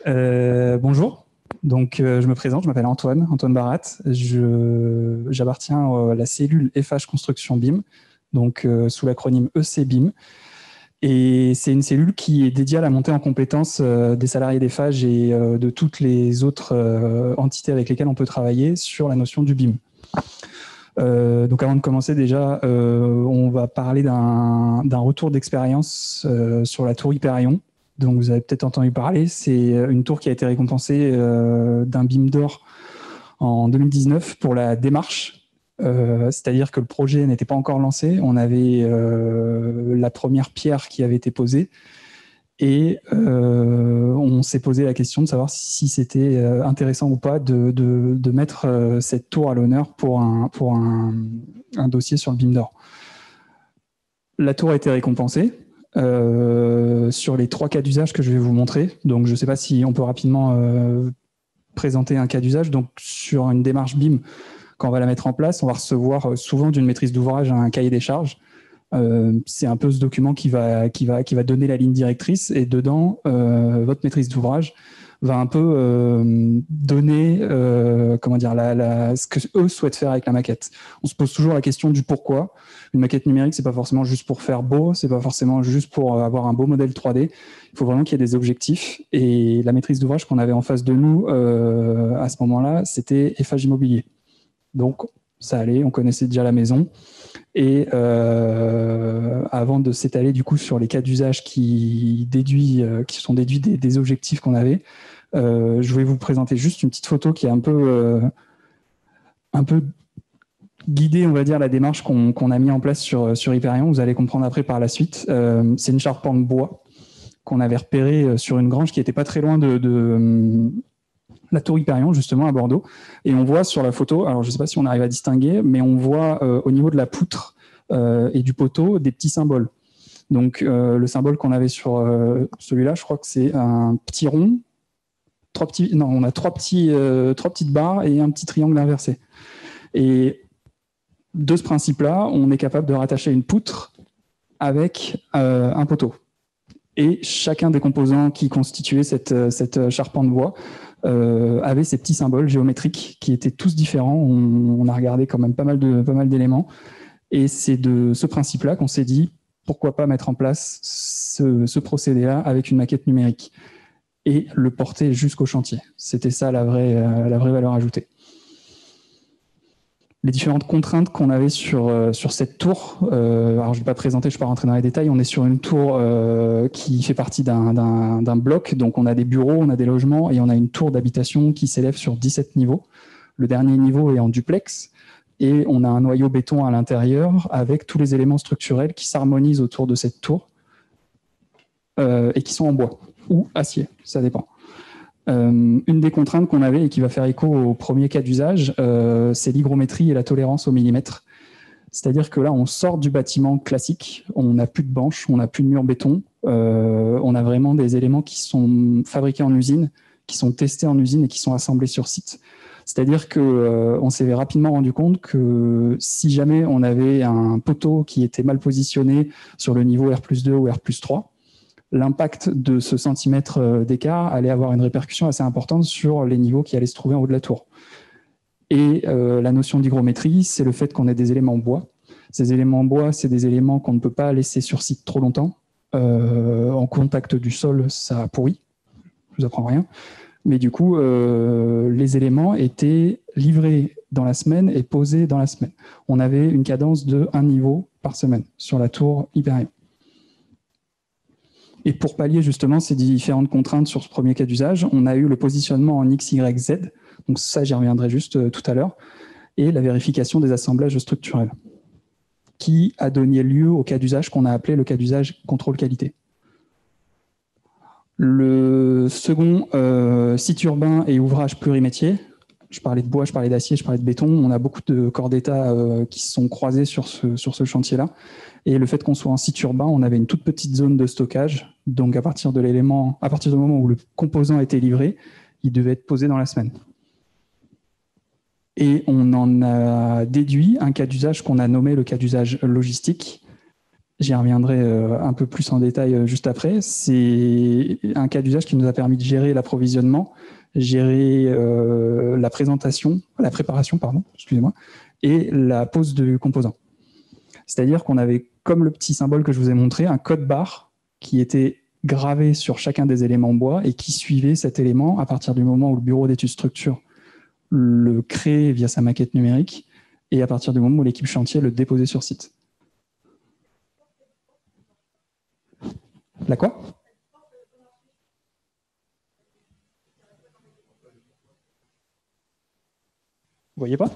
Bonjour. Donc, je me présente, je m'appelle Antoine Barat. J'appartiens à la cellule FH Construction BIM, donc sous l'acronyme ECBIM. Et c'est une cellule qui est dédiée à la montée en compétences des salariés d'EFH et de toutes les autres entités avec lesquelles on peut travailler sur la notion du BIM. Donc avant de commencer déjà, on va parler d'un retour d'expérience sur la tour Hyperion. Donc vous avez peut-être entendu parler, c'est une tour qui a été récompensée d'un BIM d'or en 2019 pour la démarche. C'est-à-dire que le projet n'était pas encore lancé, on avait la première pierre qui avait été posée et on s'est posé la question de savoir si c'était intéressant ou pas de mettre cette tour à l'honneur pour un dossier sur le BIM d'or. La tour a été récompensée sur les 3 cas d'usage que je vais vous montrer. Donc je ne sais pas si on peut rapidement présenter un cas d'usage. Donc sur une démarche BIM, quand on va la mettre en place, on va recevoir souvent d'une maîtrise d'ouvrage un cahier des charges. C'est un peu ce document qui va donner la ligne directrice, et dedans, votre maîtrise d'ouvrage va un peu donner ce que eux souhaitent faire avec la maquette. On se pose toujours la question du pourquoi. Une maquette numérique, c'est pas forcément juste pour faire beau, c'est pas forcément juste pour avoir un beau modèle 3D. Il faut vraiment qu'il y ait des objectifs. Et la maîtrise d'ouvrage qu'on avait en face de nous à ce moment-là, c'était FH Immobilier. Donc ça allait, on connaissait déjà la maison. Et avant de s'étaler du coup sur les cas d'usage qui sont déduits des objectifs qu'on avait, je vais vous présenter juste une petite photo qui est un peu guider, on va dire, la démarche qu'on a mis en place sur Hyperion. Vous allez comprendre après par la suite. C'est une charpente bois qu'on avait repérée sur une grange qui n'était pas très loin de la tour Hyperion, justement, à Bordeaux. Et on voit sur la photo, alors je ne sais pas si on arrive à distinguer, mais on voit au niveau de la poutre et du poteau des petits symboles. Donc le symbole qu'on avait sur celui-là, je crois que c'est un petit rond, on a trois petites barres et un petit triangle inversé. Et de ce principe-là, on est capable de rattacher une poutre avec un poteau. Et chacun des composants qui constituaient cette charpente bois avait ces petits symboles géométriques qui étaient tous différents. On a regardé quand même pas mal d'éléments. Et c'est de ce principe-là qu'on s'est dit, pourquoi pas mettre en place ce procédé-là avec une maquette numérique et le porter jusqu'au chantier. C'était ça la vraie valeur ajoutée. Les différentes contraintes qu'on avait sur cette tour, alors je ne vais pas présenter, je ne vais pas rentrer dans les détails, on est sur une tour qui fait partie d'un bloc, donc on a des bureaux, on a des logements et on a une tour d'habitation qui s'élève sur 17 niveaux. Le dernier niveau est en duplex et on a un noyau béton à l'intérieur avec tous les éléments structurels qui s'harmonisent autour de cette tour et qui sont en bois ou acier, ça dépend. Une des contraintes qu'on avait et qui va faire écho au premier cas d'usage, c'est l'hygrométrie et la tolérance au millimètre. C'est-à-dire que là, on sort du bâtiment classique, on n'a plus de bâche, on n'a plus de mur béton, on a vraiment des éléments qui sont fabriqués en usine, qui sont testés en usine et qui sont assemblés sur site. C'est-à-dire qu'on s'est rapidement rendu compte que si jamais on avait un poteau qui était mal positionné sur le niveau R+2 ou R+3, l'impact de ce centimètre d'écart allait avoir une répercussion assez importante sur les niveaux qui allaient se trouver en haut de la tour. Et la notion d'hygrométrie, c'est le fait qu'on ait des éléments en bois. Ces éléments en bois, c'est des éléments qu'on ne peut pas laisser sur site trop longtemps. En contact du sol, ça pourrit. Je vous apprends rien. Mais du coup, les éléments étaient livrés dans la semaine et posés dans la semaine. On avait une cadence de 1 niveau par semaine sur la tour Hyperion. Et pour pallier justement ces différentes contraintes sur ce premier cas d'usage, on a eu le positionnement en X, Y, Z. Donc ça, j'y reviendrai juste tout à l'heure. Et la vérification des assemblages structurels, qui a donné lieu au cas d'usage qu'on a appelé le cas d'usage contrôle qualité. Le second, site urbain et ouvrage plurimétier. Je parlais de bois, je parlais d'acier, je parlais de béton. On a beaucoup de corps d'État qui se sont croisés sur ce chantier-là. Et le fait qu'on soit en site urbain, on avait une toute petite zone de stockage. Donc à partir du moment où le composant était livré, il devait être posé dans la semaine. Et on en a déduit un cas d'usage qu'on a nommé le cas d'usage logistique, J'y reviendrai un peu plus en détail juste après. C'est un cas d'usage qui nous a permis de gérer l'approvisionnement, gérer la préparation, pardon, excusez-moi, et la pose de composants. C'est-à-dire qu'on avait, comme le petit symbole que je vous ai montré, un code barre qui était gravé sur chacun des éléments bois et qui suivait cet élément à partir du moment où le bureau d'études structure le créait via sa maquette numérique et à partir du moment où l'équipe chantier le déposait sur site. La quoi? Vous voyez pas?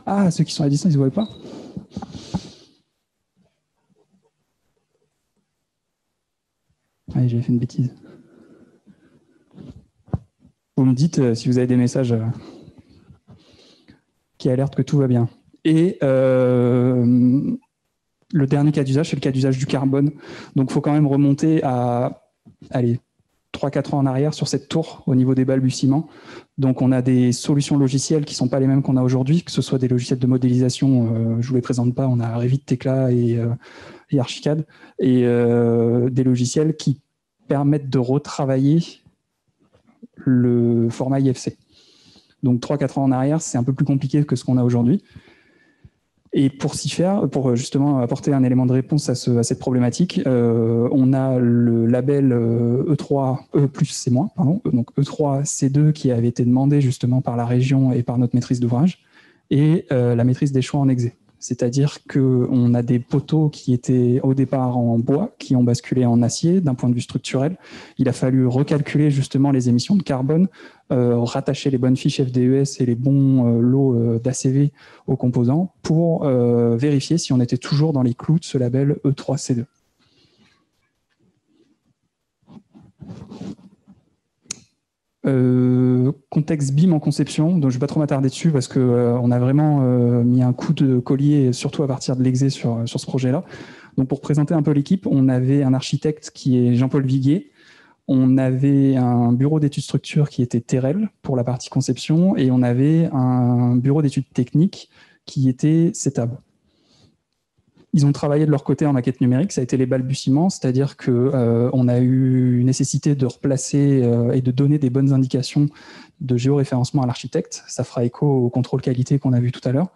Ah, ceux qui sont à distance, ils ne voient pas? Allez, j'ai fait une bêtise. Vous me dites si vous avez des messages qui alertent que tout va bien. Et le dernier cas d'usage, c'est le cas d'usage du carbone. Donc, il faut quand même remonter à, allez, 3-4 ans en arrière sur cette tour au niveau des balbutiements. Donc, on a des solutions logicielles qui ne sont pas les mêmes qu'on a aujourd'hui, que ce soit des logiciels de modélisation, je ne vous les présente pas, on a Revit, Tekla et Archicad, et des logiciels qui permettent de retravailler le format IFC. Donc 3-4 ans en arrière, c'est un peu plus compliqué que ce qu'on a aujourd'hui. Et pour s'y faire, pour justement apporter un élément de réponse à cette problématique, on a le label E3, E+C-, pardon, donc E3, C2 qui avait été demandé justement par la région et par notre maîtrise d'ouvrage, et la maîtrise des choix en exé. C'est-à-dire qu'on a des poteaux qui étaient au départ en bois, qui ont basculé en acier d'un point de vue structurel. Il a fallu recalculer justement les émissions de carbone, rattacher les bonnes fiches FDES et les bons lots d'ACV aux composants pour vérifier si on était toujours dans les clous de ce label E3C2. Contexte BIM en conception, donc je ne vais pas trop m'attarder dessus parce qu'on a vraiment mis un coup de collier, surtout à partir de l'exé sur ce projet-là. Donc pour présenter un peu l'équipe, on avait un architecte qui est Jean-Paul Viguier, on avait un bureau d'études structure qui était Terrel pour la partie conception et on avait un bureau d'études techniques qui était CETAB. Ils ont travaillé de leur côté en maquette numérique, ça a été les balbutiements, c'est-à-dire qu'on a eu nécessité de replacer et de donner des bonnes indications de géoréférencement à l'architecte. Ça fera écho au contrôle qualité qu'on a vu tout à l'heure.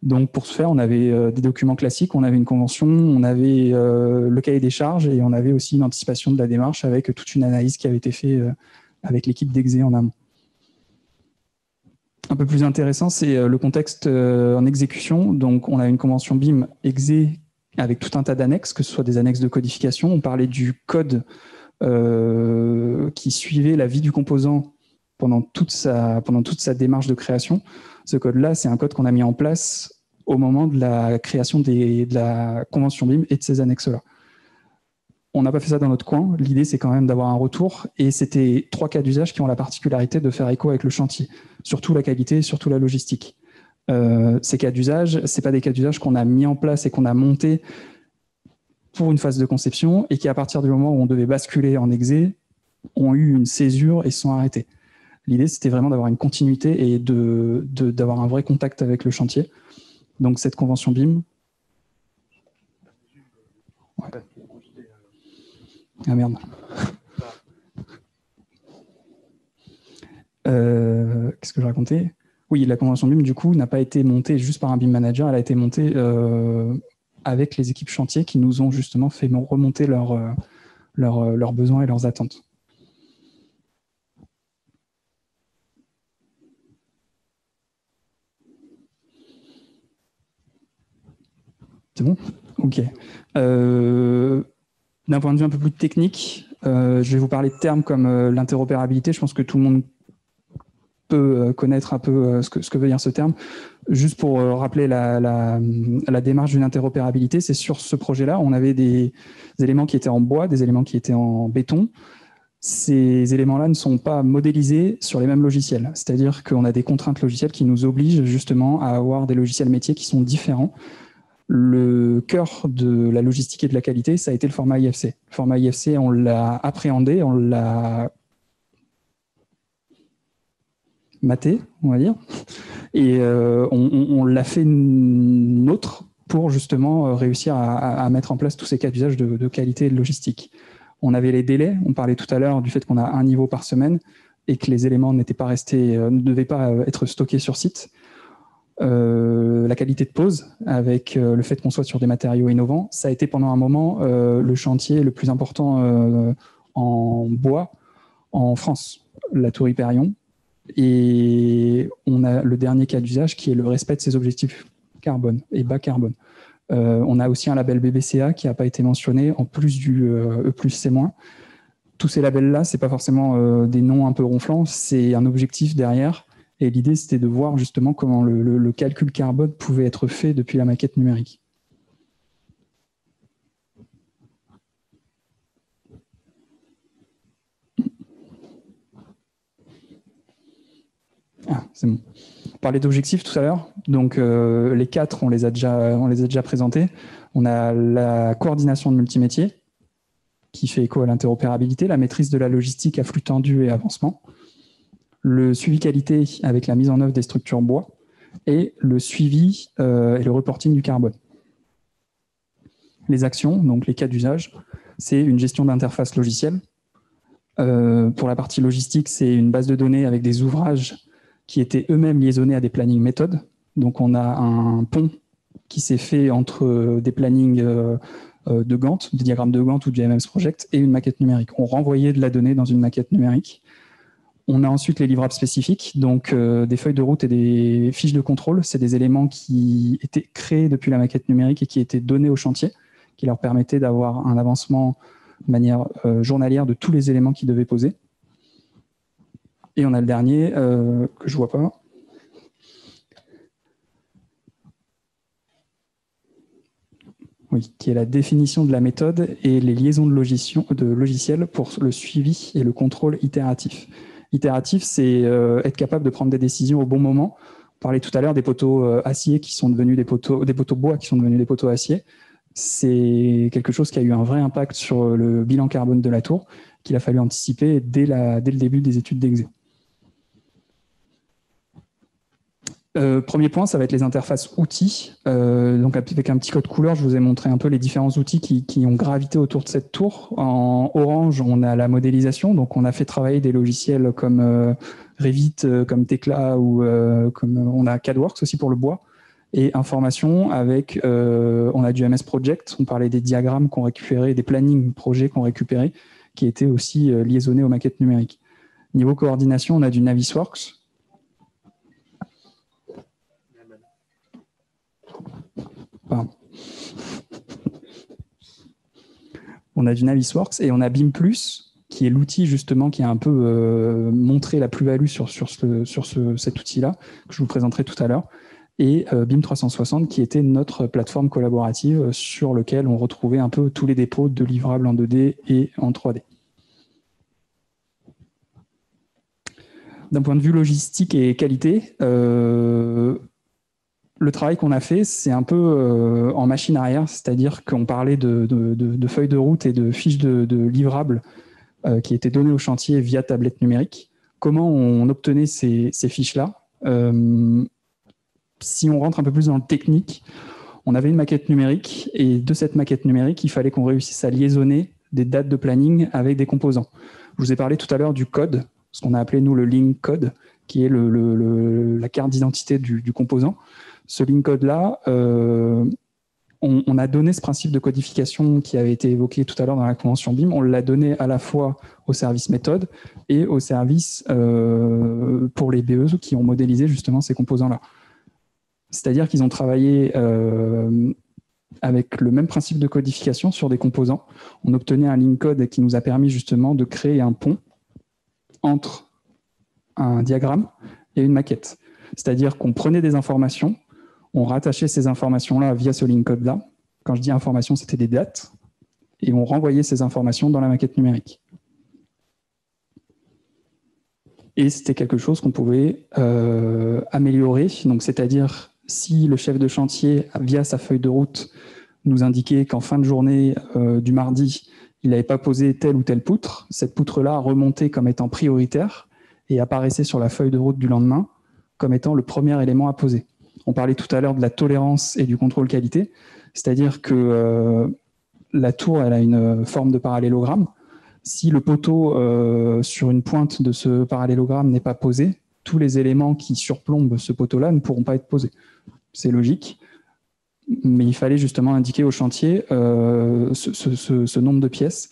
Donc pour ce faire, on avait des documents classiques, on avait une convention, on avait le cahier des charges et on avait aussi une anticipation de la démarche avec toute une analyse qui avait été faite avec l'équipe d'Exé en amont. Un peu plus intéressant, c'est le contexte en exécution. Donc, on a une convention BIM Exé avec tout un tas d'annexes, que ce soit des annexes de codification. On parlait du code qui suivait la vie du composant pendant toute sa démarche de création. Ce code-là, c'est un code qu'on a mis en place au moment de la création de la convention BIM et de ces annexes-là. On n'a pas fait ça dans notre coin. L'idée, c'est quand même d'avoir un retour. Et c'était 3 cas d'usage qui ont la particularité de faire écho avec le chantier. Surtout la qualité, surtout la logistique. Ces cas d'usage, ce n'est pas des cas d'usage qu'on a mis en place et qu'on a montés pour une phase de conception et qui, à partir du moment où on devait basculer en exé, ont eu une césure et se sont arrêtés. L'idée, c'était vraiment d'avoir une continuité et d'avoir un vrai contact avec le chantier. Donc, cette convention BIM... Ouais. Ah merde. Qu'est-ce que je racontais? Oui, la convention BIM, du coup, n'a pas été montée juste par un BIM manager, elle a été montée avec les équipes chantier qui nous ont justement fait remonter leurs besoins et leurs attentes. C'est bon? Ok. D'un point de vue un peu plus technique, je vais vous parler de termes comme l'interopérabilité. Je pense que tout le monde peut connaître un peu ce que veut dire ce terme. Juste pour rappeler la démarche d'une interopérabilité, c'est sur ce projet-là, on avait des éléments qui étaient en bois, des éléments qui étaient en béton. Ces éléments-là ne sont pas modélisés sur les mêmes logiciels. C'est-à-dire qu'on a des contraintes logicielles qui nous obligent justement à avoir des logiciels métiers qui sont différents. Le cœur de la logistique et de la qualité, ça a été le format IFC. Le format IFC, on l'a appréhendé, on l'a maté, on va dire, et on l'a fait nôtre pour justement réussir à mettre en place tous ces cas d'usage de qualité et de logistique. On avait les délais, on parlait tout à l'heure du fait qu'on a un niveau par semaine et que les éléments ne devaient pas être stockés sur site. La qualité de pose, avec le fait qu'on soit sur des matériaux innovants, ça a été pendant un moment le chantier le plus important en bois en France, la Tour Hyperion. Et on a le dernier cas d'usage qui est le respect de ses objectifs carbone et bas carbone. On a aussi un label BBCA qui n'a pas été mentionné, en plus du E+, C-. Tous ces labels-là, ce n'est pas forcément des noms un peu ronflants, c'est un objectif derrière. Et l'idée, c'était de voir justement comment le calcul carbone pouvait être fait depuis la maquette numérique. Ah, c'est bon. On parlait d'objectifs tout à l'heure. Donc, les 4, on les a déjà présentés. On a la coordination de multimétiers, qui fait écho à l'interopérabilité, la maîtrise de la logistique à flux tendu et avancement, le suivi qualité avec la mise en œuvre des structures bois et le suivi et le reporting du carbone. Les actions, donc les cas d'usage, c'est une gestion d'interface logicielle. Pour la partie logistique, c'est une base de données avec des ouvrages qui étaient eux-mêmes liaisonnés à des plannings méthodes. Donc on a un pont qui s'est fait entre des plannings de Gantt, des diagrammes de Gantt ou du MS Project et une maquette numérique. On renvoyait de la donnée dans une maquette numérique. On a ensuite les livrables spécifiques, donc des feuilles de route et des fiches de contrôle. C'est des éléments qui étaient créés depuis la maquette numérique et qui étaient donnés au chantier, qui leur permettaient d'avoir un avancement de manière journalière de tous les éléments qu'ils devaient poser. Et on a le dernier, que je ne vois pas. Oui, qui est la définition de la méthode et les liaisons de logiciels pour le suivi et le contrôle itératif. Itératif, c'est être capable de prendre des décisions au bon moment. On parlait tout à l'heure des poteaux acier qui sont devenus des poteaux bois qui sont devenus des poteaux acier. C'est quelque chose qui a eu un vrai impact sur le bilan carbone de la tour, qu'il a fallu anticiper dès le début des études d'exé. Premier point, ça va être les interfaces outils. Donc avec un petit code couleur, je vous ai montré un peu les différents outils qui ont gravité autour de cette tour. En orange, on a la modélisation. Donc on a fait travailler des logiciels comme Revit, comme Tekla ou comme on a CADWorks aussi pour le bois. Et information avec, on a du MS Project. On parlait des diagrammes qu'on récupérait, des plannings projets qu'on récupérait, qui étaient aussi liaisonnés aux maquettes numériques. Niveau coordination, on a du Navisworks. Pardon. On a du Navisworks et on a BIM+, qui est l'outil justement qui a un peu montré la plus-value sur cet outil-là, que je vous présenterai tout à l'heure, et BIM 360, qui était notre plateforme collaborative sur laquelle on retrouvait un peu tous les dépôts de livrables en 2D et en 3D. D'un point de vue logistique et qualité, le travail qu'on a fait, c'est un peu en machine arrière, c'est-à-dire qu'on parlait de feuilles de route et de fiches de livrables qui étaient données au chantier via tablette numérique. Comment on obtenait ces fiches-là? Si on rentre un peu plus dans le technique, on avait une maquette numérique et de cette maquette numérique, il fallait qu'on réussisse à liaisonner des dates de planning avec des composants. Je vous ai parlé tout à l'heure du code, ce qu'on a appelé nous le link code, qui est la carte d'identité du composant. Ce link code-là, on a donné ce principe de codification qui avait été évoqué tout à l'heure dans la convention BIM, on l'a donné à la fois au service méthode et au service pour les BE qui ont modélisé justement ces composants-là. C'est-à-dire qu'ils ont travaillé avec le même principe de codification sur des composants. On obtenait un link code qui nous a permis justement de créer un pont entre un diagramme et une maquette. C'est-à-dire qu'on prenait des informations, on rattachait ces informations-là via ce link code-là. Quand je dis informations, c'était des dates. Et on renvoyait ces informations dans la maquette numérique. Et c'était quelque chose qu'on pouvait améliorer. Donc, c'est-à-dire, si le chef de chantier, via sa feuille de route, nous indiquait qu'en fin de journée du mardi, il n'avait pas posé telle ou telle poutre, cette poutre-là remontait comme étant prioritaire et apparaissait sur la feuille de route du lendemain comme étant le premier élément à poser. On parlait tout à l'heure de la tolérance et du contrôle qualité, c'est-à-dire que la tour elle a une forme de parallélogramme. Si le poteau sur une pointe de ce parallélogramme n'est pas posé, tous les éléments qui surplombent ce poteau-là ne pourront pas être posés. C'est logique, mais il fallait justement indiquer au chantier ce nombre de pièces.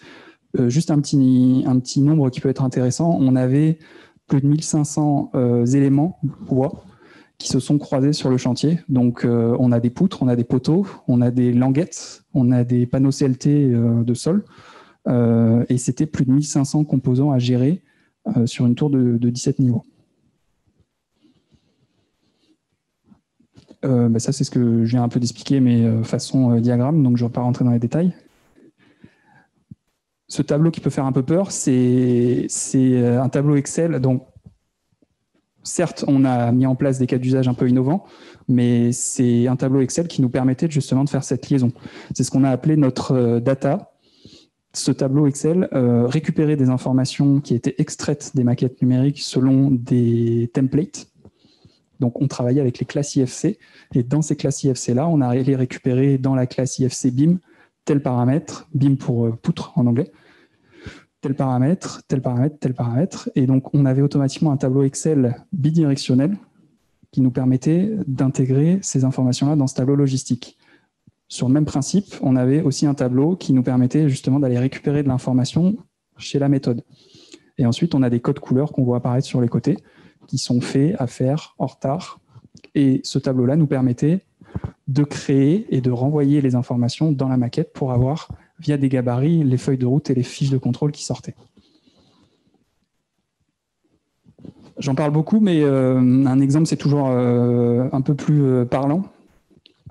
Juste un petit nombre qui peut être intéressant, on avait plus de 1500 éléments bois qui se sont croisés sur le chantier. Donc on a des poutres, on a des poteaux, on a des languettes, on a des panneaux CLT de sol, et c'était plus de 1500 composants à gérer sur une tour de 17 niveaux. Ça, c'est ce que je viens un peu d'expliquer, mais façon diagramme, donc je ne vais pas rentrer dans les détails. Ce tableau qui peut faire un peu peur, c'est un tableau Excel. Donc, certes, on a mis en place des cas d'usage un peu innovants, mais c'est un tableau Excel qui nous permettait justement de faire cette liaison. C'est ce qu'on a appelé notre data. Ce tableau Excel récupérait des informations qui étaient extraites des maquettes numériques selon des templates. Donc, on travaillait avec les classes IFC, et dans ces classes IFC-là, on a récupéré dans la classe IFC BIM tel paramètre, BIM pour poutre en anglais, tel paramètre, tel paramètre, tel paramètre. Et donc, on avait automatiquement un tableau Excel bidirectionnel qui nous permettait d'intégrer ces informations-là dans ce tableau logistique. Sur le même principe, on avait aussi un tableau qui nous permettait justement d'aller récupérer de l'information chez la méthode. Et ensuite, on a des codes couleurs qu'on voit apparaître sur les côtés qui sont faits à faire en retard. Et ce tableau-là nous permettait de créer et de renvoyer les informations dans la maquette pour avoir, via des gabarits, les feuilles de route et les fiches de contrôle qui sortaient. J'en parle beaucoup, mais un exemple, c'est toujours un peu plus parlant.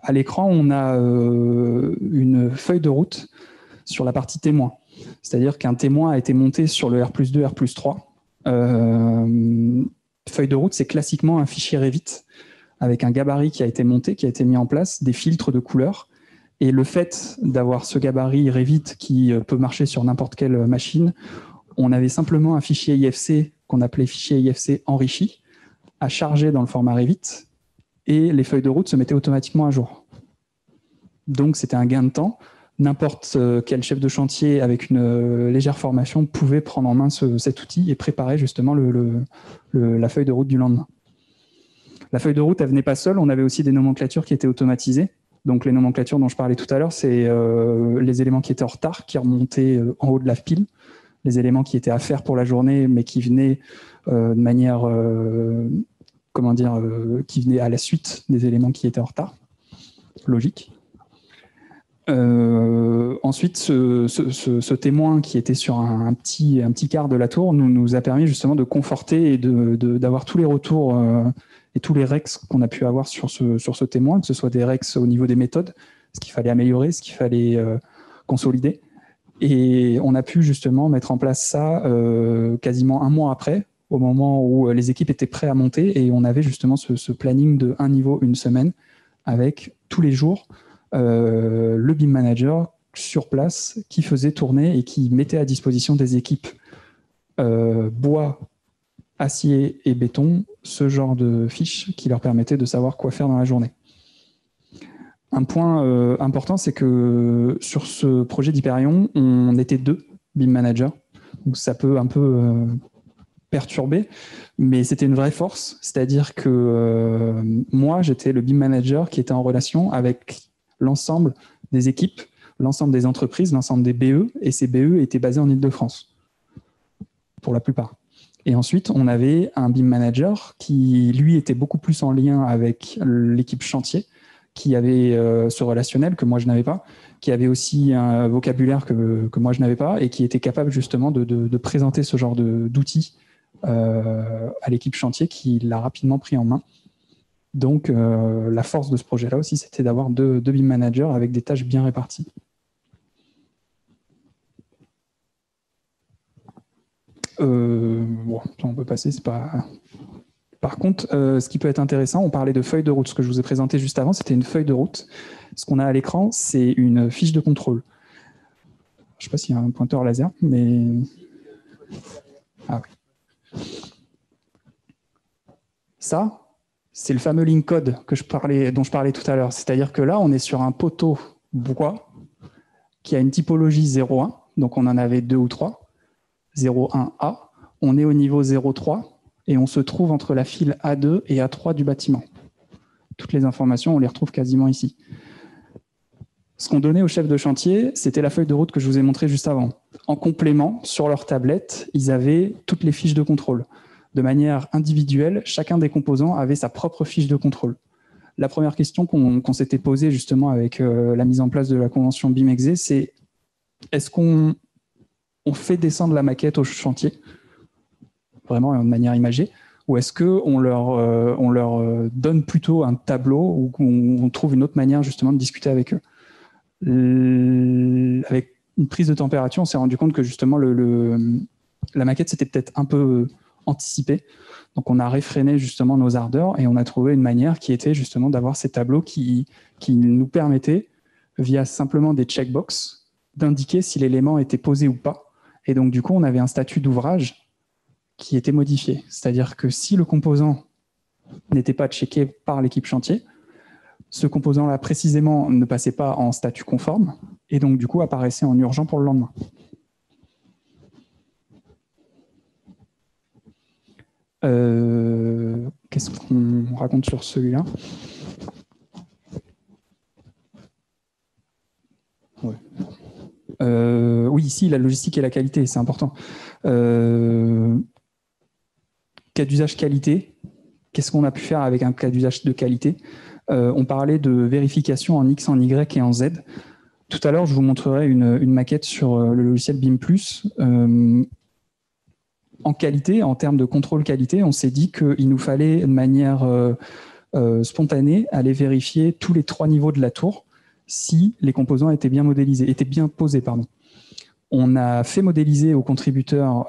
À l'écran, on a une feuille de route sur la partie témoin. C'est-à-dire qu'un témoin a été monté sur le R+2, R+3. Feuille de route, c'est classiquement un fichier Revit avec un gabarit qui a été monté, qui a été mis en place, des filtres de couleurs. Et le fait d'avoir ce gabarit Revit qui peut marcher sur n'importe quelle machine, on avait simplement un fichier IFC qu'on appelait fichier IFC enrichi à charger dans le format Revit, et les feuilles de route se mettaient automatiquement à jour. Donc c'était un gain de temps. N'importe quel chef de chantier avec une légère formation pouvait prendre en main cet outil et préparer justement la feuille de route du lendemain. La feuille de route, elle venait pas seule, on avait aussi des nomenclatures qui étaient automatisées. Donc les nomenclatures dont je parlais tout à l'heure, c'est les éléments qui étaient en retard, qui remontaient en haut de la pile, les éléments qui étaient à faire pour la journée, mais qui venaient de manière, qui venaient à la suite des éléments qui étaient en retard. Logique. Ensuite, ce témoin qui était sur un petit quart de la tour nous a permis justement de conforter et d'avoir tous les retours et tous les rex qu'on a pu avoir sur ce témoin, que ce soit des rex au niveau des méthodes, ce qu'il fallait améliorer, ce qu'il fallait consolider. Et on a pu justement mettre en place ça quasiment un mois après, au moment où les équipes étaient prêtes à monter, et on avait justement ce planning de un niveau, une semaine, avec tous les jours le BIM manager sur place qui faisait tourner et qui mettait à disposition des équipes bois, acier et béton ce genre de fiches qui leur permettaient de savoir quoi faire dans la journée. Un point important, c'est que sur ce projet d'Hyperion, on était 2 BIM managers. Donc ça peut un peu perturber, mais c'était une vraie force. C'est-à-dire que moi, j'étais le BIM manager qui était en relation avec l'ensemble des équipes, l'ensemble des entreprises, l'ensemble des BE, et ces BE étaient basés en Île-de-France, pour la plupart. Et ensuite, on avait un BIM manager qui, lui, était beaucoup plus en lien avec l'équipe chantier, qui avait ce relationnel que moi, je n'avais pas, qui avait aussi un vocabulaire que moi, je n'avais pas, et qui était capable justement de présenter ce genre d'outils à l'équipe chantier qui l'a rapidement pris en main. Donc, la force de ce projet-là aussi, c'était d'avoir deux BIM managers avec des tâches bien réparties. Bon, on peut passer, c'est pas... Par contre, ce qui peut être intéressant, on parlait de feuille de route. Ce que je vous ai présenté juste avant, c'était une feuille de route. Ce qu'on a à l'écran, c'est une fiche de contrôle. Je ne sais pas s'il y a un pointeur laser, mais... Ah oui. Ça, c'est le fameux link code dont je parlais tout à l'heure. C'est-à-dire que là, on est sur un poteau bois qui a une typologie 0,1. Donc, on en avait 2 ou 3. 0,1A. On est au niveau 0,3 et on se trouve entre la file A2 et A3 du bâtiment. Toutes les informations, on les retrouve quasiment ici. Ce qu'on donnait aux chefs de chantier, c'était la feuille de route que je vous ai montrée juste avant. En complément, sur leur tablette, ils avaient toutes les fiches de contrôle. De manière individuelle, chacun des composants avait sa propre fiche de contrôle. La première question qu'on s'était posée justement avec la mise en place de la convention BIM-EXE, c'est est-ce qu'on fait descendre la maquette au chantier, vraiment de manière imagée, ou est-ce qu'on leur donne plutôt un tableau où on trouve une autre manière justement de discuter avec eux. Avec une prise de température, on s'est rendu compte que justement la maquette s'était peut-être un peu anticipée. Donc on a réfréné justement nos ardeurs et on a trouvé une manière qui était justement d'avoir ces tableaux qui nous permettaient, via simplement des checkbox, d'indiquer si l'élément était posé ou pas. Et donc du coup, on avait un statut d'ouvrage qui était modifié. C'est-à-dire que si le composant n'était pas checké par l'équipe chantier, ce composant-là précisément ne passait pas en statut conforme et donc du coup apparaissait en urgent pour le lendemain. Qu'est-ce qu'on raconte sur celui-là? Ouais. Oui, ici, la logistique et la qualité, c'est important. Cas d'usage qualité, qu'est-ce qu'on a pu faire avec un cas d'usage de qualité? On parlait de vérification en X, en Y et en Z. Tout à l'heure, je vous montrerai une maquette sur le logiciel BIM+. En qualité, en termes de contrôle qualité, on s'est dit qu'il nous fallait de manière spontanée aller vérifier tous les 3 niveaux de la tour si les composants étaient bien modélisés, étaient bien posés, pardon. On a fait modéliser aux contributeurs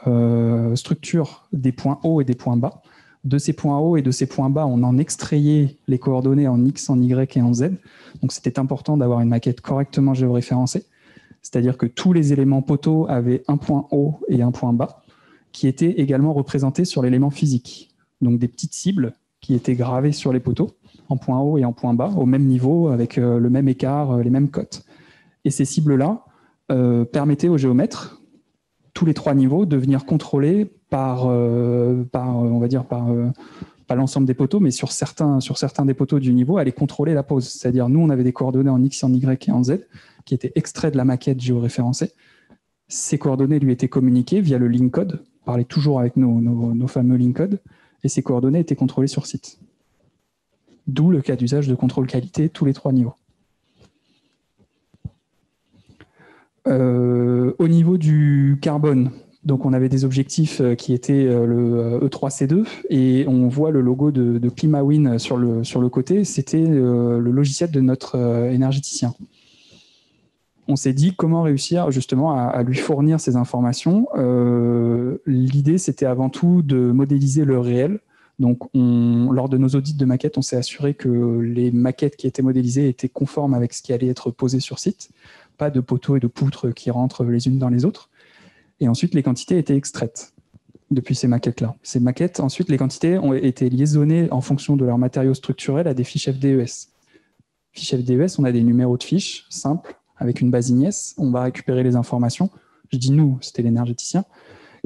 structure des points hauts et des points bas. De ces points hauts et de ces points bas, on en extrayait les coordonnées en X, en Y et en Z. Donc, c'était important d'avoir une maquette correctement géoréférencée. C'est-à-dire que tous les éléments poteaux avaient un point haut et un point bas qui étaient également représentés sur l'élément physique. Donc, des petites cibles qui étaient gravées sur les poteaux en point haut et en point bas, au même niveau, avec le même écart, les mêmes cotes. Et ces cibles-là permettaient aux géomètres, tous les 3 niveaux, de venir contrôler par pas l'ensemble des poteaux, mais sur certains des poteaux du niveau, aller contrôler la pose. C'est-à-dire, nous, on avait des coordonnées en X, en Y et en Z qui étaient extraits de la maquette géoréférencée. Ces coordonnées lui étaient communiquées via le link code. On parlait toujours avec nos fameux link codes. Et ces coordonnées étaient contrôlées sur site. D'où le cas d'usage de contrôle qualité, tous les 3 niveaux. Au niveau du carbone, donc on avait des objectifs qui étaient le E3C2 et on voit le logo de ClimaWin sur le côté. C'était le logiciel de notre énergéticien. On s'est dit comment réussir justement à lui fournir ces informations. L'idée, c'était avant tout de modéliser le réel. Donc, lors de nos audits de maquettes, on s'est assuré que les maquettes qui étaient modélisées étaient conformes avec ce qui allait être posé sur site. Pas de poteaux et de poutres qui rentrent les unes dans les autres. Et ensuite, les quantités étaient extraites depuis ces maquettes-là. Ces maquettes, ensuite, les quantités ont été liaisonnées en fonction de leurs matériaux structurels à des fiches FDES. Fiches FDES, on a des numéros de fiches simples avec une base IGNES. On va récupérer les informations. Je dis nous, c'était l'énergéticien,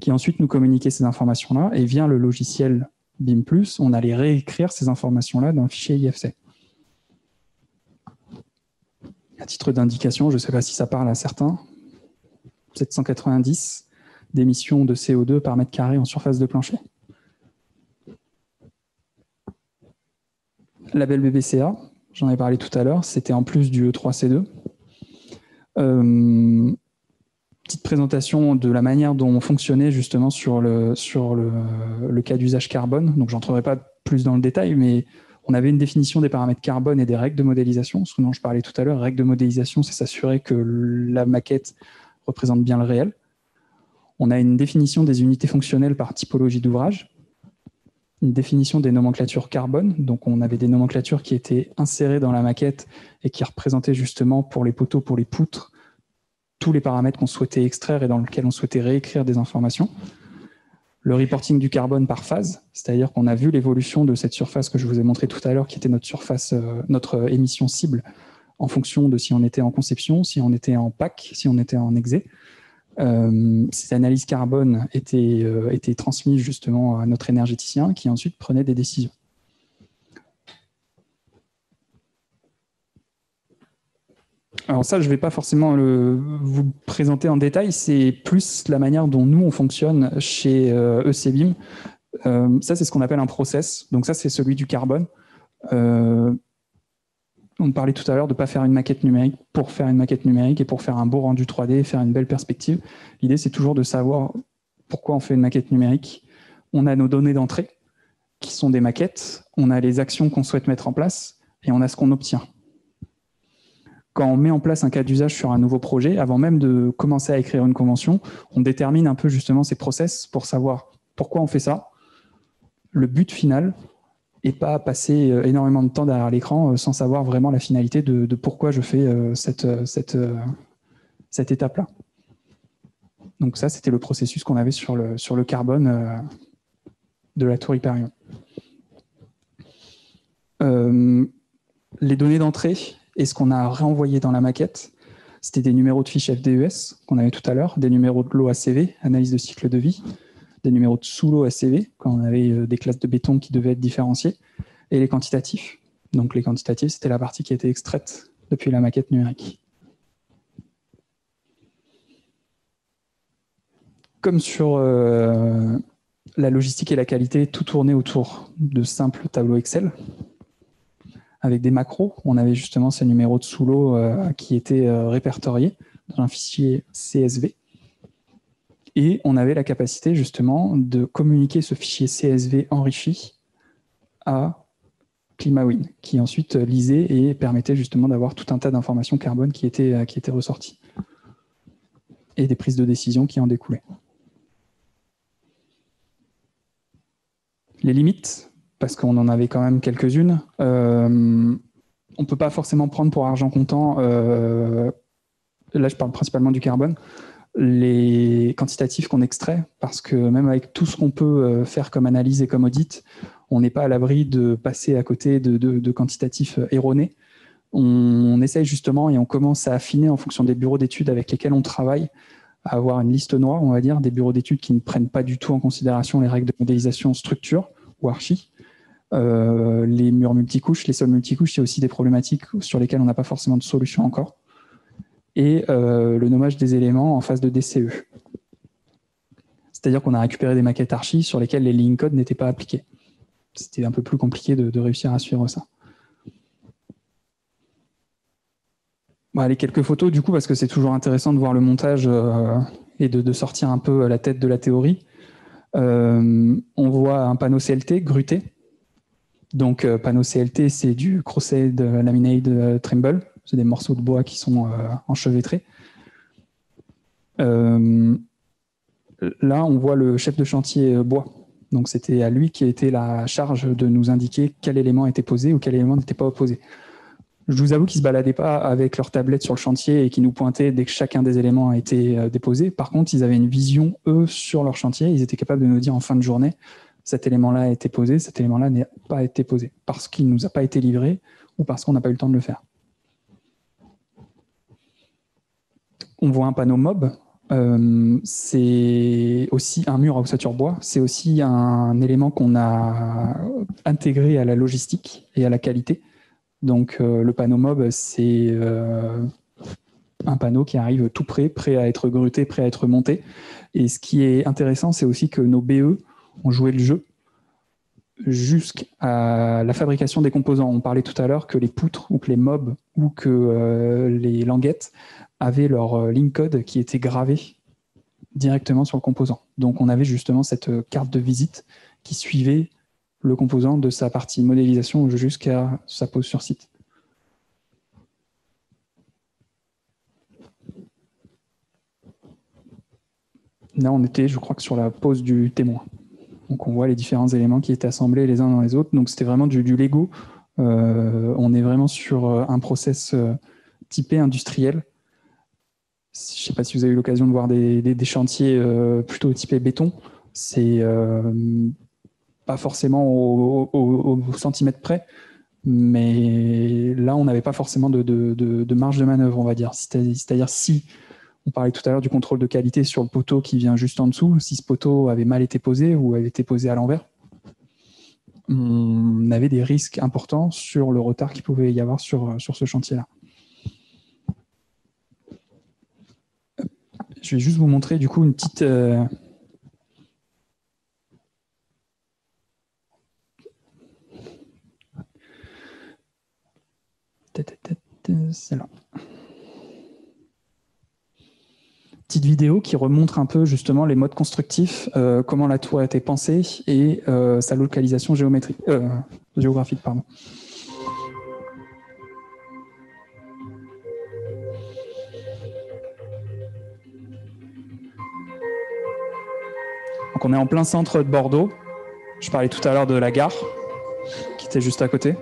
qui ensuite nous communiquait ces informations-là. Et via le logiciel BIM+, on allait réécrire ces informations-là dans le fichier IFC. À titre d'indication, je ne sais pas si ça parle à certains, 790 d'émissions de CO2 par mètre carré en surface de plancher. Label BBCA, j'en ai parlé tout à l'heure, c'était en plus du E3C2. Petite présentation de la manière dont on fonctionnait justement sur le cas d'usage carbone. Donc, je n'entrerai pas plus dans le détail, mais on avait une définition des paramètres carbone et des règles de modélisation. Ce dont je parlais tout à l'heure, règles de modélisation, c'est s'assurer que la maquette représente bien le réel. On a une définition des unités fonctionnelles par typologie d'ouvrage, une définition des nomenclatures carbone. Donc, on avait des nomenclatures qui étaient insérées dans la maquette et qui représentaient justement pour les poteaux, pour les poutres, tous les paramètres qu'on souhaitait extraire et dans lesquels on souhaitait réécrire des informations. Le reporting du carbone par phase, c'est-à-dire qu'on a vu l'évolution de cette surface que je vous ai montré tout à l'heure, qui était notre surface, notre émission cible, en fonction de si on était en conception, si on était en pack, si on était en exé. Ces analyses carbone étaient transmises justement à notre énergéticien qui ensuite prenait des décisions. Alors ça, je ne vais pas forcément vous le présenter en détail, c'est plus la manière dont nous, on fonctionne chez ECBIM. Ça, c'est ce qu'on appelle un process. Donc ça, c'est celui du carbone. On parlait tout à l'heure de ne pas faire une maquette numérique pour faire une maquette numérique et pour faire un beau rendu 3D, faire une belle perspective. L'idée, c'est toujours de savoir pourquoi on fait une maquette numérique. On a nos données d'entrée, qui sont des maquettes. On a les actions qu'on souhaite mettre en place et on a ce qu'on obtient. Quand on met en place un cas d'usage sur un nouveau projet, avant même de commencer à écrire une convention, on détermine un peu justement ces process pour savoir pourquoi on fait ça, le but final, et pas passer énormément de temps derrière l'écran sans savoir vraiment la finalité de pourquoi je fais cette étape-là. Donc ça, c'était le processus qu'on avait sur le carbone de la tour Hyperion. Les données d'entrée et ce qu'on a renvoyé dans la maquette, c'était des numéros de fiches FDES qu'on avait tout à l'heure, des numéros de lot ACV, analyse de cycle de vie, des numéros de sous-lot ACV, quand on avait des classes de béton qui devaient être différenciées, et les quantitatifs. Donc les quantitatifs, c'était la partie qui était extraite depuis la maquette numérique. Comme sur la logistique et la qualité, tout tournait autour de simples tableaux Excel. Avec des macros, on avait justement ces numéros de sous-lot qui étaient répertoriés dans un fichier CSV. Et on avait la capacité justement de communiquer ce fichier CSV enrichi à ClimaWin, qui ensuite lisait et permettait justement d'avoir tout un tas d'informations carbone qui étaient ressorties. Et des prises de décision qui en découlaient. Les limites, parce qu'on en avait quand même quelques-unes, on ne peut pas forcément prendre pour argent comptant, là je parle principalement du carbone, les quantitatifs qu'on extrait, parce que même avec tout ce qu'on peut faire comme analyse et comme audit, on n'est pas à l'abri de passer à côté de quantitatifs erronés. On essaye justement et on commence à affiner en fonction des bureaux d'études avec lesquels on travaille, à avoir une liste noire, on va dire, des bureaux d'études qui ne prennent pas du tout en considération les règles de modélisation structure ou archi. Les murs multicouches, les sols multicouches, c'est aussi des problématiques sur lesquelles on n'a pas forcément de solution encore. Et le nommage des éléments en phase de DCE. C'est-à-dire qu'on a récupéré des maquettes archi sur lesquelles les lignes code n'étaient pas appliquées. C'était un peu plus compliqué de réussir à suivre ça. Bon, allez, quelques photos du coup, parce que c'est toujours intéressant de voir le montage et de sortir un peu la tête de la théorie. On voit un panneau CLT gruté. Donc, panneau CLT, c'est du crossed laminate trimble. C'est des morceaux de bois qui sont enchevêtrés. Là, on voit le chef de chantier bois. Donc, c'était à lui qui était la charge de nous indiquer quel élément était posé ou quel élément n'était pas posé. Je vous avoue qu'ils ne se baladaient pas avec leur tablette sur le chantier et qui nous pointaient dès que chacun des éléments a été déposé. Par contre, ils avaient une vision, eux, sur leur chantier. Ils étaient capables de nous dire en fin de journée, cet élément-là a été posé, cet élément-là n'a pas été posé, parce qu'il ne nous a pas été livré ou parce qu'on n'a pas eu le temps de le faire. On voit un panneau mob. C'est aussi un mur à ossature bois. C'est aussi un élément qu'on a intégré à la logistique et à la qualité. Donc, le panneau mob, c'est un panneau qui arrive tout prêt à être gruté, prêt à être monté. Et ce qui est intéressant, c'est aussi que nos BE ont joué le jeu jusqu'à la fabrication des composants. On parlait tout à l'heure que les poutres ou que les mobs ou que les languettes avaient leur ligne code qui était gravé directement sur le composant. Donc, on avait justement cette carte de visite qui suivait le composant de sa partie modélisation jusqu'à sa pose sur site. Là, on était, je crois, que sur la pose du témoin. Donc, on voit les différents éléments qui étaient assemblés les uns dans les autres. Donc, c'était vraiment du Lego. On est vraiment sur un process typé industriel. Je ne sais pas si vous avez eu l'occasion de voir des chantiers plutôt typés béton. C'est pas forcément au centimètre près, mais là, on n'avait pas forcément de marge de manœuvre, on va dire. C'est-à-dire si on parlait tout à l'heure du contrôle de qualité sur le poteau qui vient juste en dessous, si ce poteau avait mal été posé ou avait été posé à l'envers, on avait des risques importants sur le retard qu'il pouvait y avoir sur ce chantier-là. Je vais juste vous montrer du coup une petite... Celle-là. Petite vidéo qui remontre un peu justement les modes constructifs, comment la tour a été pensée et sa localisation géographique. Pardon. Donc on est en plein centre de Bordeaux. Je parlais tout à l'heure de la gare qui était juste à côté.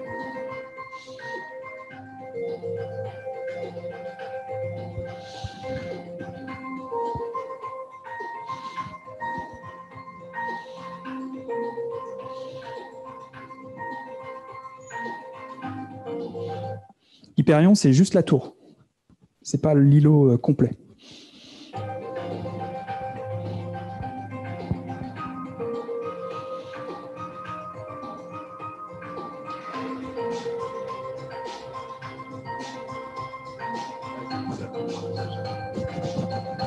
Hyperion, c'est juste la tour. C'est pas l'îlot complet.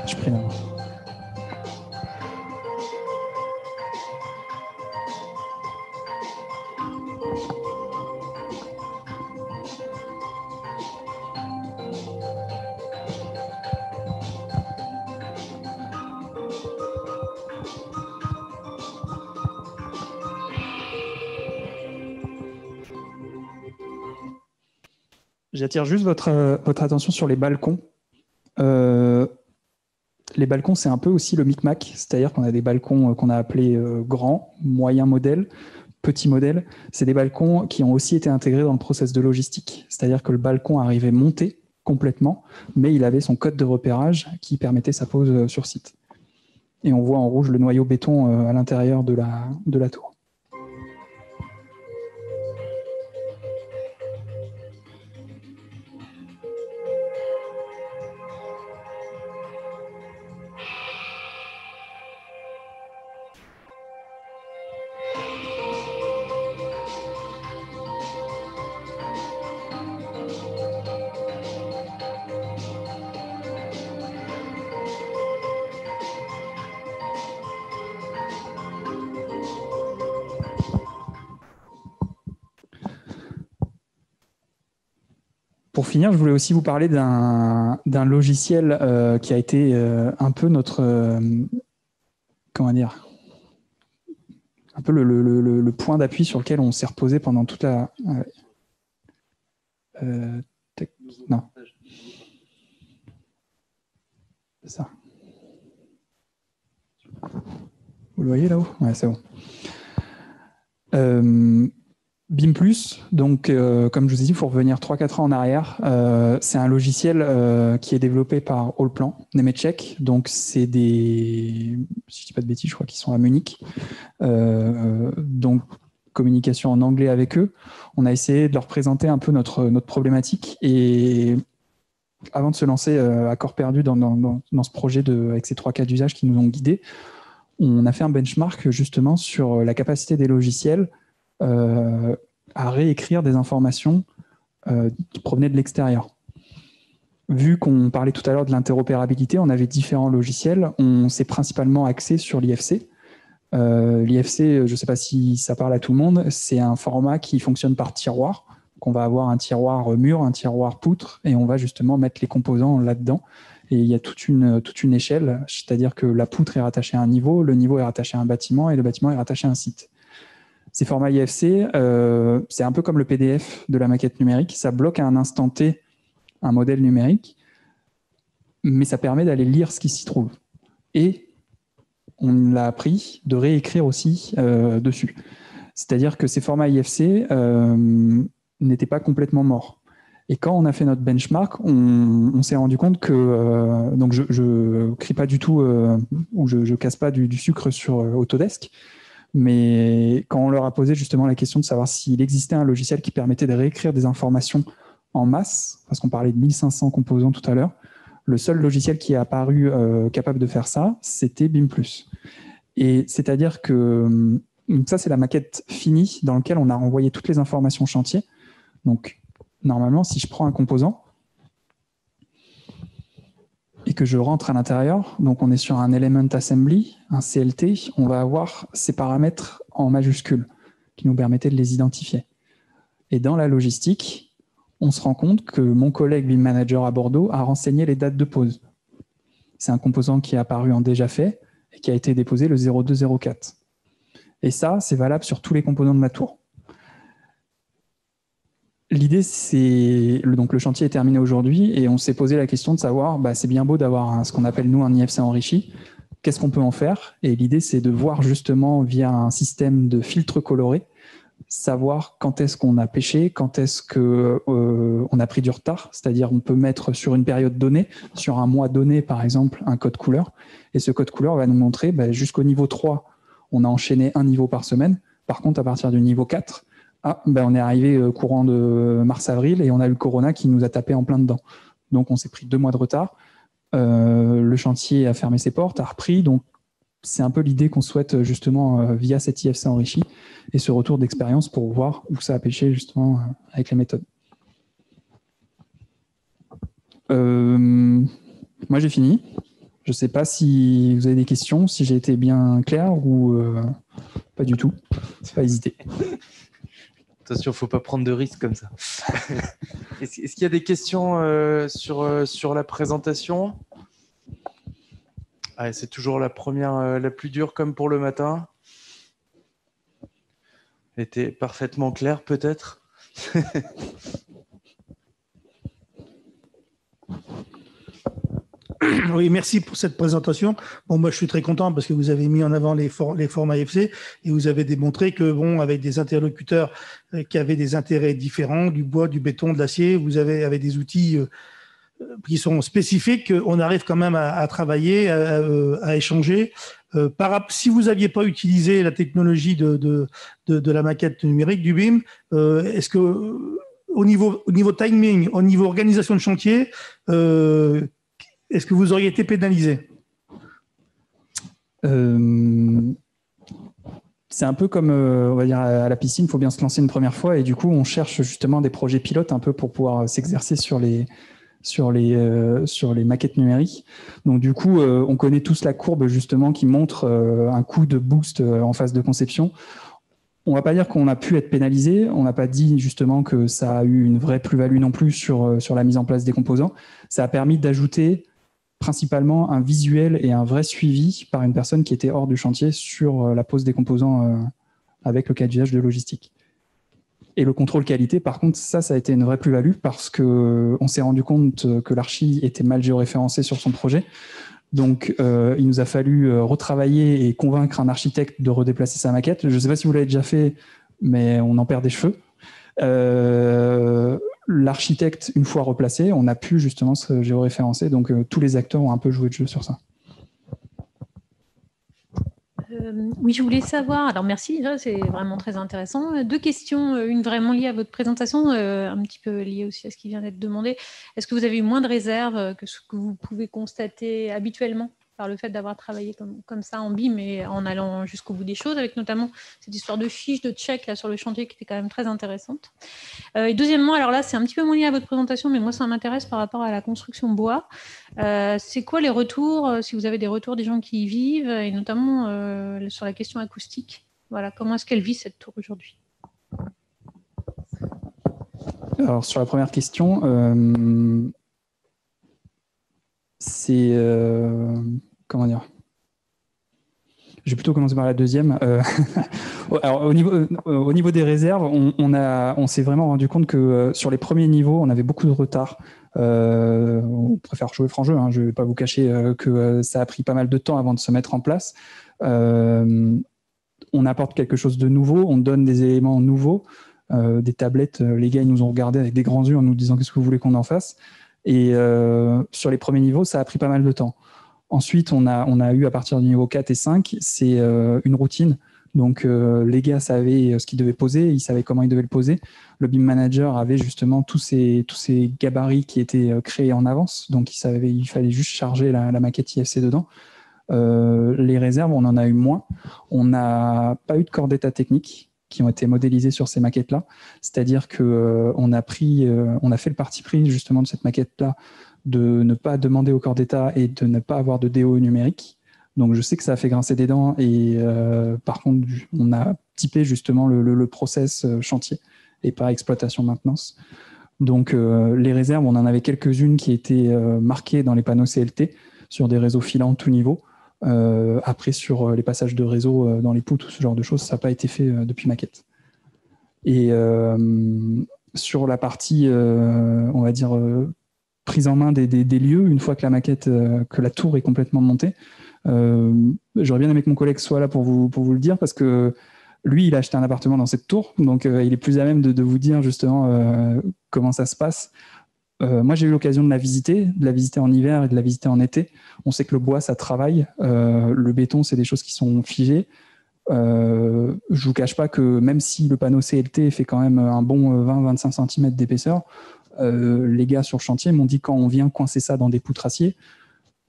Je prie la main. J'attire juste votre attention sur les balcons. Les balcons, c'est un peu aussi le micmac, c'est-à-dire qu'on a des balcons qu'on a appelés grands, moyens modèles, petits modèles. C'est des balcons qui ont aussi été intégrés dans le process de logistique, c'est-à-dire que le balcon arrivait monté complètement, mais il avait son code de repérage qui permettait sa pose sur site. Et on voit en rouge le noyau béton à l'intérieur de la tour. Pour finir, je voulais aussi vous parler d'un logiciel qui a été un peu notre... comment dire, un peu le point d'appui sur lequel on s'est reposé pendant toute la... non. C'est ça. Vous le voyez là-haut? Ouais, c'est bon. BIM+, donc comme je vous ai dit, il faut revenir 3-4 ans en arrière. C'est un logiciel qui est développé par Allplan, Nemetschek. Donc c'est des, si je ne dis pas de bêtises, je crois qu'ils sont à Munich. Donc communication en anglais avec eux. On a essayé de leur présenter un peu notre problématique et avant de se lancer à corps perdu dans ce projet avec ces 3 cas d'usage qui nous ont guidés, on a fait un benchmark justement sur la capacité des logiciels à réécrire des informations qui provenaient de l'extérieur. Vu qu'on parlait tout à l'heure de l'interopérabilité, on avait différents logiciels. On s'est principalement axé sur l'IFC. L'IFC, je ne sais pas si ça parle à tout le monde, c'est un format qui fonctionne par tiroir. On va avoir un tiroir mur, un tiroir poutre, et on va justement mettre les composants là-dedans. Et il y a toute une échelle, c'est-à-dire que la poutre est rattachée à un niveau, le niveau est rattaché à un bâtiment, et le bâtiment est rattaché à un site. Ces formats IFC, c'est un peu comme le PDF de la maquette numérique. Ça bloque à un instant T un modèle numérique, mais ça permet d'aller lire ce qui s'y trouve. Et on l'a appris de réécrire aussi dessus. C'est-à-dire que ces formats IFC n'étaient pas complètement morts. Et quand on a fait notre benchmark, on s'est rendu compte que, donc je crie pas du tout ou je casse pas du sucre sur Autodesk, mais quand on leur a posé justement la question de savoir s'il existait un logiciel qui permettait de réécrire des informations en masse, parce qu'on parlait de 1500 composants tout à l'heure, le seul logiciel qui est apparu capable de faire ça, c'était BIM+. Et c'est-à-dire que ça, c'est la maquette finie dans laquelle on a renvoyé toutes les informations chantier. Donc, normalement, si je prends un composant et que je rentre à l'intérieur, donc on est sur un Element Assembly, un CLT, on va avoir ces paramètres en majuscules qui nous permettaient de les identifier. Et dans la logistique, on se rend compte que mon collègue BIM Manager à Bordeaux a renseigné les dates de pose. C'est un composant qui est apparu en déjà fait et qui a été déposé le 0204. Et ça, c'est valable sur tous les composants de ma tour. L'idée, c'est donc le chantier est terminé aujourd'hui et on s'est posé la question de savoir, c'est bien beau d'avoir ce qu'on appelle nous un IFC enrichi, qu'est-ce qu'on peut en faire? Et l'idée, c'est de voir justement via un système de filtres colorés, savoir quand est-ce qu'on a pêché, quand est-ce qu'on a pris du retard, c'est-à-dire on peut mettre sur une période donnée, sur un mois donné par exemple, un code couleur, et ce code couleur va nous montrer jusqu'au niveau 3, on a enchaîné un niveau par semaine, par contre à partir du niveau 4, on est arrivé courant de mars-avril et on a eu le corona qui nous a tapé en plein dedans. Donc on s'est pris 2 mois de retard, le chantier a fermé ses portes, a repris, donc c'est un peu l'idée qu'on souhaite justement via cet IFC enrichi et ce retour d'expérience pour voir où ça a pêché justement avec les méthodes. Moi j'ai fini. Je ne sais pas si vous avez des questions, si j'ai été bien clair ou pas du tout. Pas hésiter. Attention, il ne faut pas prendre de risques comme ça. Est-ce qu'il y a des questions sur la présentation? C'est toujours la première, la plus dure comme pour le matin. Elle était parfaitement claire peut-être. Oui, merci pour cette présentation. Bon, moi, je suis très content parce que vous avez mis en avant les formats IFC et vous avez démontré que, avec des interlocuteurs qui avaient des intérêts différents, du bois, du béton, de l'acier, vous avez avec des outils qui sont spécifiques, on arrive quand même à travailler, à échanger. Si vous n'aviez pas utilisé la technologie de la maquette numérique du BIM, est-ce que au niveau timing, au niveau organisation de chantier, est-ce que vous auriez été pénalisé? C'est un peu comme, on va dire, à la piscine, il faut bien se lancer une première fois et du coup, on cherche justement des projets pilotes un peu pour pouvoir s'exercer sur les maquettes numériques. Donc du coup, on connaît tous la courbe justement qui montre un coup de boost en phase de conception. On ne va pas dire qu'on a pu être pénalisé, on n'a pas dit justement que ça a eu une vraie plus-value non plus sur la mise en place des composants. Ça a permis d'ajouter principalement un visuel et un vrai suivi par une personne qui était hors du chantier sur la pose des composants avec le cas d'usage de logistique. Et le contrôle qualité, par contre, ça a été une vraie plus-value parce qu'on s'est rendu compte que l'archi était mal géoréférencé sur son projet. Donc, il nous a fallu retravailler et convaincre un architecte de redéplacer sa maquette. Je ne sais pas si vous l'avez déjà fait, mais on en perd des cheveux. L'architecte, une fois replacé, on a pu justement se géoréférencer. Donc, tous les acteurs ont un peu joué de jeu sur ça. Oui, je voulais savoir, alors merci, c'est vraiment très intéressant. 2 questions, une vraiment liée à votre présentation, un petit peu liée aussi à ce qui vient d'être demandé. Est-ce que vous avez eu moins de réserves que ce que vous pouvez constater habituellement par le fait d'avoir travaillé comme ça en BIM et en allant jusqu'au bout des choses, avec notamment cette histoire de fiche, de check là, sur le chantier qui était quand même très intéressante. Et deuxièmement, alors là, c'est un petit peu moins lié à votre présentation, mais moi, ça m'intéresse par rapport à la construction bois. C'est quoi les retours, si vous avez des retours des gens qui y vivent, et notamment sur la question acoustique? Voilà, comment est-ce qu'elle vit cette tour aujourd'hui? Alors, sur la première question, c'est... comment dire? Je vais plutôt commencer par la deuxième. Alors, au niveau des réserves, on s'est vraiment rendu compte que sur les premiers niveaux, on avait beaucoup de retard. On préfère jouer franc jeu, hein, je ne vais pas vous cacher que ça a pris pas mal de temps avant de se mettre en place. On apporte quelque chose de nouveau, on donne des éléments nouveaux. des tablettes. Les gars, ils nous ont regardé avec des grands yeux en nous disant qu'est-ce que vous voulez qu'on en fasse. Et sur les premiers niveaux, ça a pris pas mal de temps. Ensuite, on a eu à partir du niveau 4 et 5, c'est une routine. Donc, les gars savaient ce qu'ils devaient poser, ils savaient comment ils devaient le poser. Le BIM manager avait justement tous ces gabarits qui étaient créés en avance. Donc, il fallait juste charger la maquette IFC dedans. Les réserves, on en a eu moins. On n'a pas eu de corps d'état technique qui ont été modélisés sur ces maquettes-là. C'est-à-dire qu'on a fait le parti pris justement de cette maquette-là de ne pas demander au corps d'état et de ne pas avoir de DO numérique. Donc, je sais que ça a fait grincer des dents et par contre, on a typé justement le process chantier et pas exploitation maintenance. Donc, les réserves, on en avait quelques-unes qui étaient marquées dans les panneaux CLT sur des réseaux filants tout niveau. Après, sur les passages de réseau dans les poutres, ce genre de choses, ça n'a pas été fait depuis maquette. Et sur la partie, on va dire, prise en main des lieux, une fois que la maquette, que la tour est complètement montée, j'aurais bien aimé que mon collègue soit là pour vous le dire, parce que lui, il a acheté un appartement dans cette tour, donc il est plus à même de vous dire justement comment ça se passe. Moi, j'ai eu l'occasion de la visiter en hiver et de la visiter en été. On sait que le bois, ça travaille. Le béton, c'est des choses qui sont figées. Je ne vous cache pas que même si le panneau CLT fait quand même un bon 20-25 cm d'épaisseur, les gars sur le chantier m'ont dit quand on vient coincer ça dans des poutres acier,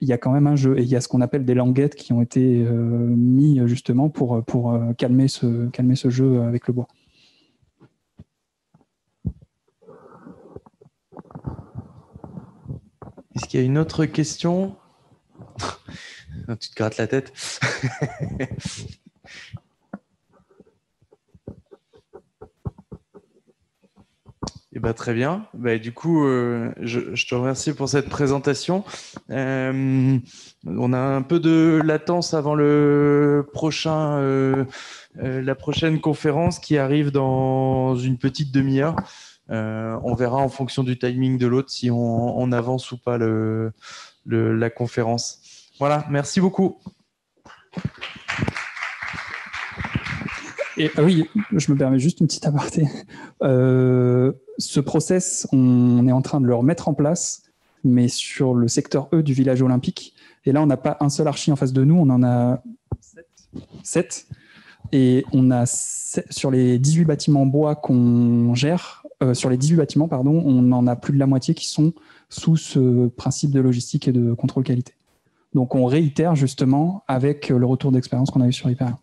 il y a quand même un jeu. Et il y a ce qu'on appelle des languettes qui ont été mis justement pour calmer ce jeu avec le bois. Est-ce qu'il y a une autre question? Tu te grattes la tête. Eh ben, très bien. Du coup, je te remercie pour cette présentation. On a un peu de latence avant la prochaine conférence qui arrive dans une petite demi-heure. On verra en fonction du timing de l'autre si on avance ou pas la conférence. Voilà, merci beaucoup. Et oui, je me permets juste une petite aparté. Ce process, on est en train de le remettre en place, mais sur le secteur E du village olympique. Et là, on n'a pas un seul archi en face de nous, on en a 7. Et on a sur les 18 bâtiments bois qu'on gère, sur les 18 bâtiments, pardon, on en a plus de la moitié qui sont sous ce principe de logistique et de contrôle qualité. Donc, on réitère justement avec le retour d'expérience qu'on a eu sur Hyperion.